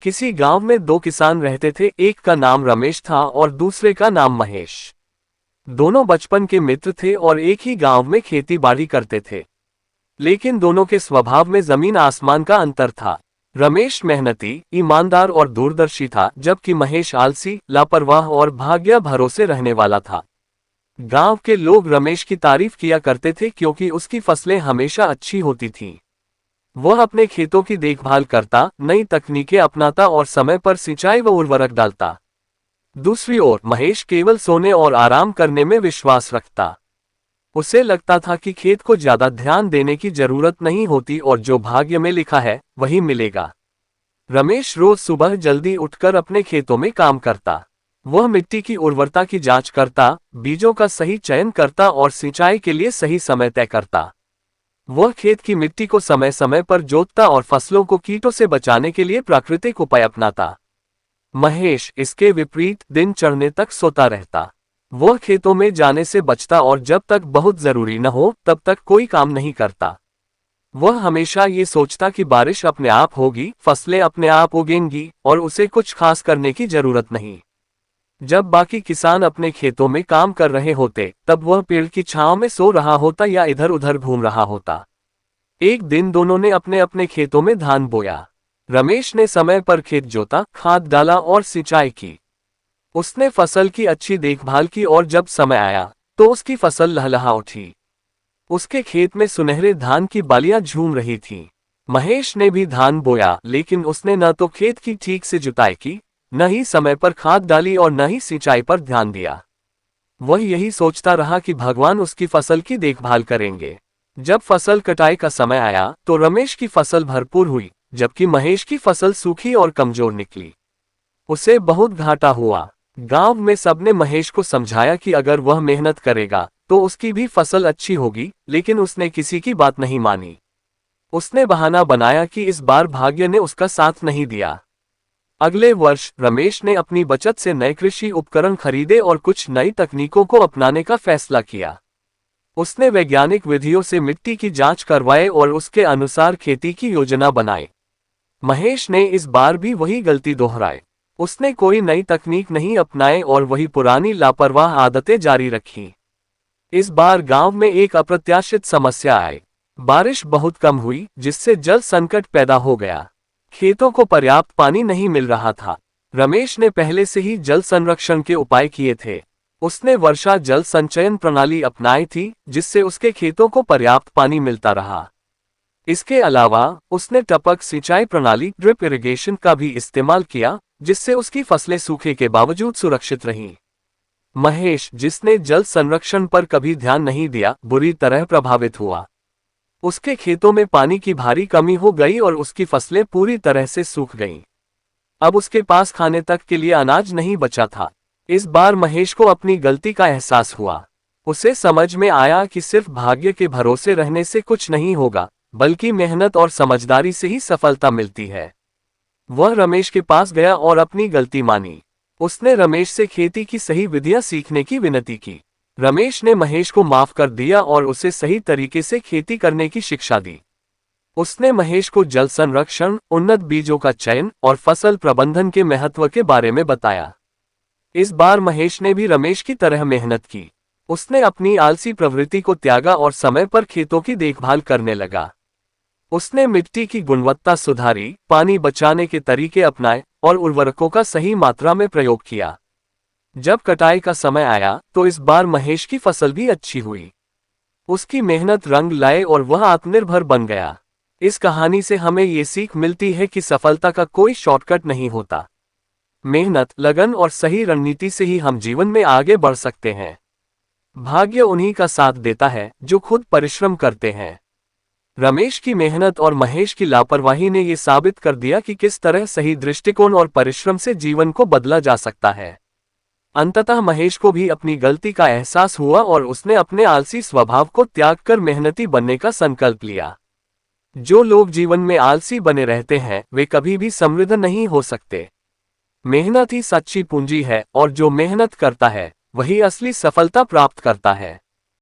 किसी गांव में दो किसान रहते थे। एक का नाम रमेश था और दूसरे का नाम महेश। दोनों बचपन के मित्र थे और एक ही गांव में खेती बाड़ी करते थे। लेकिन दोनों के स्वभाव में जमीन आसमान का अंतर था। रमेश मेहनती, ईमानदार और दूरदर्शी था, जबकि महेश आलसी, लापरवाह और भाग्य भरोसे रहने वाला था। गांव के लोग रमेश की तारीफ किया करते थे क्योंकि उसकी फसलें हमेशा अच्छी होती थीं। वह अपने खेतों की देखभाल करता, नई तकनीकें अपनाता और समय पर सिंचाई व उर्वरक डालता। दूसरी ओर महेश केवल सोने और आराम करने में विश्वास रखता। उसे लगता था कि खेत को ज्यादा ध्यान देने की जरूरत नहीं होती और जो भाग्य में लिखा है वही मिलेगा। रमेश रोज सुबह जल्दी उठकर अपने खेतों में काम करता। वह मिट्टी की उर्वरता की जांच करता, बीजों का सही चयन करता और सिंचाई के लिए सही समय तय करता। वह खेत की मिट्टी को समय समय पर जोतता और फसलों को कीटों से बचाने के लिए प्राकृतिक उपाय अपनाता। महेश इसके विपरीत दिन चढ़ने तक सोता रहता। वह खेतों में जाने से बचता और जब तक बहुत जरूरी न हो तब तक कोई काम नहीं करता। वह हमेशा ये सोचता कि बारिश अपने आप होगी, फसलें अपने आप उगेंगी और उसे कुछ खास करने की जरूरत नहीं। जब बाकी किसान अपने खेतों में काम कर रहे होते, तब वह पेड़ की छांव में सो रहा होता या इधर उधर घूम रहा होता। एक दिन दोनों ने अपने अपने खेतों में धान बोया। रमेश ने समय पर खेत जोता, खाद डाला और सिंचाई की। उसने फसल की अच्छी देखभाल की और जब समय आया तो उसकी फसल लहलहा उठी। उसके खेत में सुनहरे धान की बालियां झूम रही थीं। महेश ने भी धान बोया, लेकिन उसने न तो खेत की ठीक से जुताई की, न ही समय पर खाद डाली और न ही सिंचाई पर ध्यान दिया। वह यही सोचता रहा कि भगवान उसकी फसल की देखभाल करेंगे। जब फसल कटाई का समय आया तो रमेश की फसल भरपूर हुई, जबकि महेश की फसल सूखी और कमजोर निकली। उसे बहुत घाटा हुआ। गांव में सबने महेश को समझाया कि अगर वह मेहनत करेगा तो उसकी भी फसल अच्छी होगी, लेकिन उसने किसी की बात नहीं मानी। उसने बहाना बनाया कि इस बार भाग्य ने उसका साथ नहीं दिया। अगले वर्ष रमेश ने अपनी बचत से नए कृषि उपकरण खरीदे और कुछ नई तकनीकों को अपनाने का फैसला किया। उसने वैज्ञानिक विधियों से मिट्टी की जांच करवाई और उसके अनुसार खेती की योजना बनाई। महेश ने इस बार भी वही गलती दोहराई। उसने कोई नई तकनीक नहीं अपनाई और वही पुरानी लापरवाह आदतें जारी रखीं। इस बार गांव में एक अप्रत्याशित समस्या आई। बारिश बहुत कम हुई, जिससे जल संकट पैदा हो गया। खेतों को पर्याप्त पानी नहीं मिल रहा था। रमेश ने पहले से ही जल संरक्षण के उपाय किए थे। उसने वर्षा जल संचयन प्रणाली अपनाई थी, जिससे उसके खेतों को पर्याप्त पानी मिलता रहा। इसके अलावा उसने टपक सिंचाई प्रणाली ड्रिप इरिगेशन का भी इस्तेमाल किया, जिससे उसकी फसलें सूखे के बावजूद सुरक्षित रहीं। महेश, जिसने जल संरक्षण पर कभी ध्यान नहीं दिया, बुरी तरह प्रभावित हुआ। उसके खेतों में पानी की भारी कमी हो गई और उसकी फसलें पूरी तरह से सूख गईं। अब उसके पास खाने तक के लिए अनाज नहीं बचा था। इस बार महेश को अपनी गलती का एहसास हुआ। उसे समझ में आया कि सिर्फ भाग्य के भरोसे रहने से कुछ नहीं होगा, बल्कि मेहनत और समझदारी से ही सफलता मिलती है। वह रमेश के पास गया और अपनी गलती मानी। उसने रमेश से खेती की सही विधियां सीखने की विनती की। रमेश ने महेश को माफ कर दिया और उसे सही तरीके से खेती करने की शिक्षा दी। उसने महेश को जल संरक्षण, उन्नत बीजों का चयन और फसल प्रबंधन के महत्व के बारे में बताया। इस बार महेश ने भी रमेश की तरह मेहनत की। उसने अपनी आलसी प्रवृत्ति को त्यागा और समय पर खेतों की देखभाल करने लगा। उसने मिट्टी की गुणवत्ता सुधारी, पानी बचाने के तरीके अपनाए और उर्वरकों का सही मात्रा में प्रयोग किया। जब कटाई का समय आया तो इस बार महेश की फसल भी अच्छी हुई। उसकी मेहनत रंग लाए और वह आत्मनिर्भर बन गया। इस कहानी से हमें ये सीख मिलती है कि सफलता का कोई शॉर्टकट नहीं होता। मेहनत, लगन और सही रणनीति से ही हम जीवन में आगे बढ़ सकते हैं। भाग्य उन्हीं का साथ देता है जो खुद परिश्रम करते हैं। रमेश की मेहनत और महेश की लापरवाही ने ये साबित कर दिया कि किस तरह सही दृष्टिकोण और परिश्रम से जीवन को बदला जा सकता है। अंततः महेश को भी अपनी गलती का एहसास हुआ और उसने अपने आलसी स्वभाव को त्याग कर मेहनती बनने का संकल्प लिया। जो लोग जीवन में आलसी बने रहते हैं वे कभी भी समृद्ध नहीं हो सकते। मेहनत ही सच्ची पूंजी है और जो मेहनत करता है वही असली सफलता प्राप्त करता है।